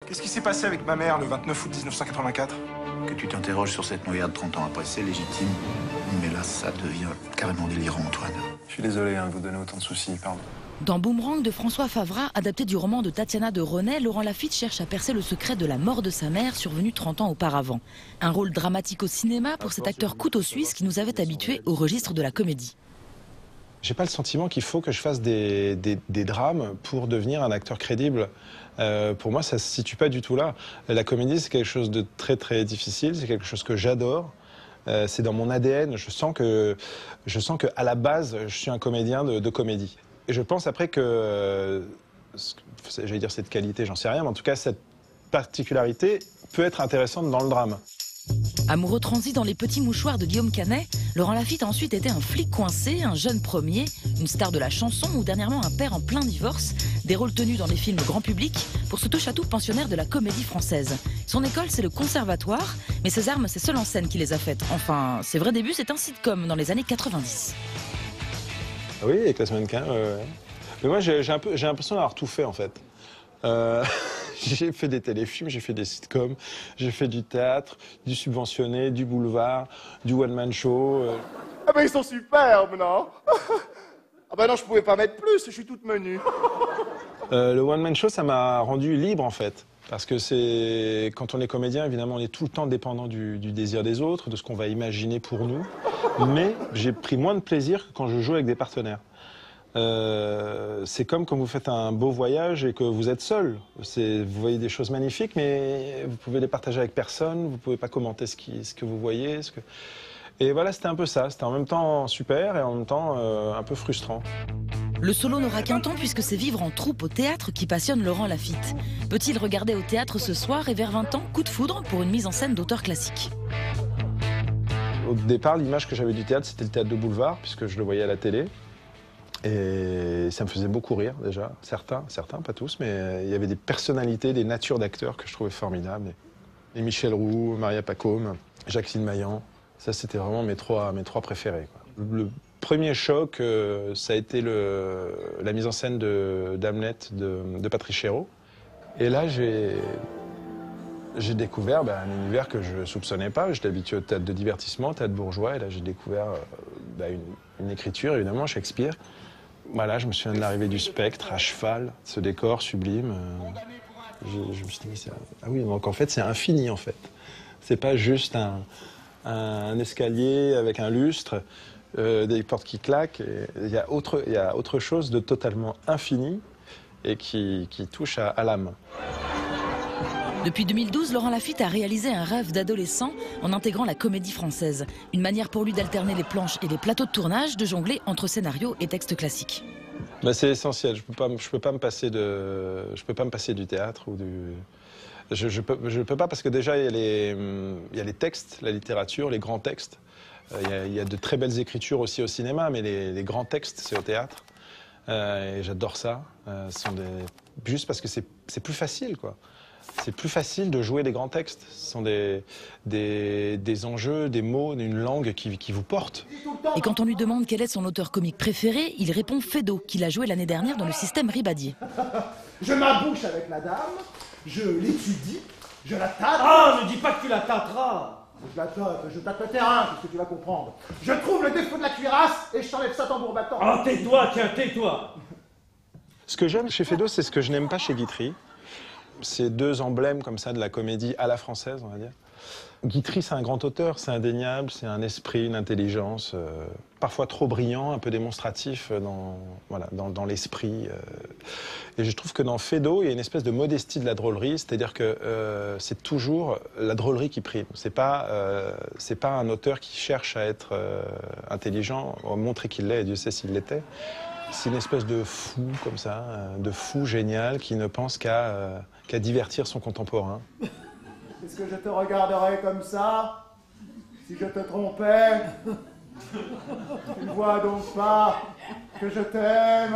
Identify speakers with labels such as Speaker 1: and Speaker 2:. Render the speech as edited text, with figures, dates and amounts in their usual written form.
Speaker 1: Qu'est-ce qui s'est passé avec ma mère le 29 août 1984?
Speaker 2: Que tu t'interroges sur cette noyade 30 ans après, c'est légitime. Mais là, ça devient carrément délirant, Antoine.
Speaker 1: Je suis désolé de vous donner autant de soucis, pardon.
Speaker 3: Dans Boomerang de François Favra, adapté du roman de Tatiana de René, Laurent Lafitte cherche à percer le secret de la mort de sa mère survenue 30 ans auparavant. Un rôle dramatique au cinéma pour cet acteur couteau suisse qui nous avait habitués au registre de la comédie.
Speaker 4: J'ai pas le sentiment qu'il faut que je fasse des drames pour devenir un acteur crédible. Pour moi, ça se situe pas du tout là. La comédie, c'est quelque chose de très très difficile, c'est quelque chose que j'adore. C'est dans mon ADN. Je sens que à la base, je suis un comédien de comédie. Et je pense après que, j'allais dire cette qualité, j'en sais rien, mais en tout cas, cette particularité peut être intéressante dans le drame.
Speaker 3: Amoureux transi dans Les Petits Mouchoirs de Guillaume Canet, Laurent Lafitte a ensuite été un flic coincé, un jeune premier, une star de la chanson ou dernièrement un père en plein divorce. Des rôles tenus dans les films grand public pour ce touche-à-tout pensionnaire de la comédie française. Son école, c'est le conservatoire, mais ses armes, c'est Seul en scène qui les a faites. Enfin, ses vrais débuts, c'est un sitcom dans les années 90.
Speaker 4: Oui, avec les mannequins. Mais moi, j'ai l'impression d'avoir tout fait, en fait. J'ai fait des téléfilms, j'ai fait des sitcoms, j'ai fait du théâtre, du subventionné, du boulevard, du one-man show.
Speaker 5: Ah ben ils sont superbes, non? Ah ben non, je pouvais pas mettre plus, je suis toute menue.
Speaker 4: Le one-man show, ça m'a rendu libre, en fait. Parce que c'est quand on est comédien, évidemment, on est tout le temps dépendant du désir des autres, de ce qu'on va imaginer pour nous. Mais j'ai pris moins de plaisir que quand je joue avec des partenaires. C'est comme quand vous faites un beau voyage et que vous êtes seul. Vous voyez des choses magnifiques, mais vous pouvez les partager avec personne, vous ne pouvez pas commenter ce que vous voyez. Et voilà, c'était un peu ça. C'était en même temps super et en même temps un peu frustrant.
Speaker 3: Le solo n'aura qu'un temps puisque c'est vivre en troupe au théâtre qui passionne Laurent Lafitte. Peut-il regarder au théâtre ce soir et vers 20 ans, coup de foudre pour une mise en scène d'auteur classique?
Speaker 4: Au départ, l'image que j'avais du théâtre, c'était le théâtre de boulevard, puisque je le voyais à la télé. Et ça me faisait beaucoup rire, déjà. Certains, pas tous, mais il y avait des personnalités, des natures d'acteurs que je trouvais formidables. Et Michel Roux, Maria Pacôme, Jacqueline Maillan. Ça, c'était vraiment mes trois préférés, quoi. Le premier choc, ça a été la mise en scène d'Hamlet de Patrice Chéreau. Et là, j'ai découvert un univers que je ne soupçonnais pas. J'étais habitué au théâtre de divertissement, au théâtre bourgeois, et là, j'ai découvert une écriture, évidemment, Shakespeare. Voilà, je me souviens de l'arrivée du spectre à cheval, ce décor sublime. Je me suis dit, ah oui, donc en fait, c'est infini, en fait. C'est pas juste un escalier avec un lustre, des portes qui claquent. Il y a autre chose de totalement infini et qui touche à l'âme.
Speaker 3: Depuis 2012, Laurent Lafitte a réalisé un rêve d'adolescent en intégrant la comédie française. Une manière pour lui d'alterner les planches et les plateaux de tournage, de jongler entre scénario et texte classique.
Speaker 4: C'est essentiel. Je peux pas me passer du théâtre ou du. Je peux pas parce que déjà il y a les textes, la littérature, les grands textes. Il y a de très belles écritures aussi au cinéma, mais les grands textes c'est au théâtre. Et j'adore ça. Juste parce que c'est plus facile, quoi. C'est plus facile de jouer des grands textes. Ce sont des enjeux, des mots, une langue qui vous portent.
Speaker 3: Et quand on lui demande quel est son auteur comique préféré, il répond Feydeau, qu'il a joué l'année dernière dans le système Ribadier.
Speaker 5: Je m'abouche avec la dame, je l'étudie, je la tâte.
Speaker 6: Ah, ne dis pas que tu la tâteras.
Speaker 5: Je tâte le terrain, c'est ce que tu vas comprendre. Je trouve le défaut de la cuirasse et je t'enlève ça tambour battant.
Speaker 6: Ah, tais-toi, tiens, tais-toi.
Speaker 4: Ce que j'aime chez Feydeau, c'est ce que je n'aime pas chez Guitry. C'est deux emblèmes comme ça de la comédie à la française, on va dire. Guitry, c'est un grand auteur, c'est indéniable, c'est un esprit, une intelligence, parfois trop brillant, un peu démonstratif dans l'esprit. Et je trouve que dans Feydeau, il y a une espèce de modestie de la drôlerie, c'est-à-dire que c'est toujours la drôlerie qui prime. C'est pas un auteur qui cherche à être intelligent, à montrer qu'il l'est, et Dieu sait s'il l'était. C'est une espèce de fou, comme ça, de fou génial qui ne pense qu'à divertir son contemporain.
Speaker 5: Est-ce que je te regarderais comme ça si je te trompais? Tu ne vois donc pas que je t'aime?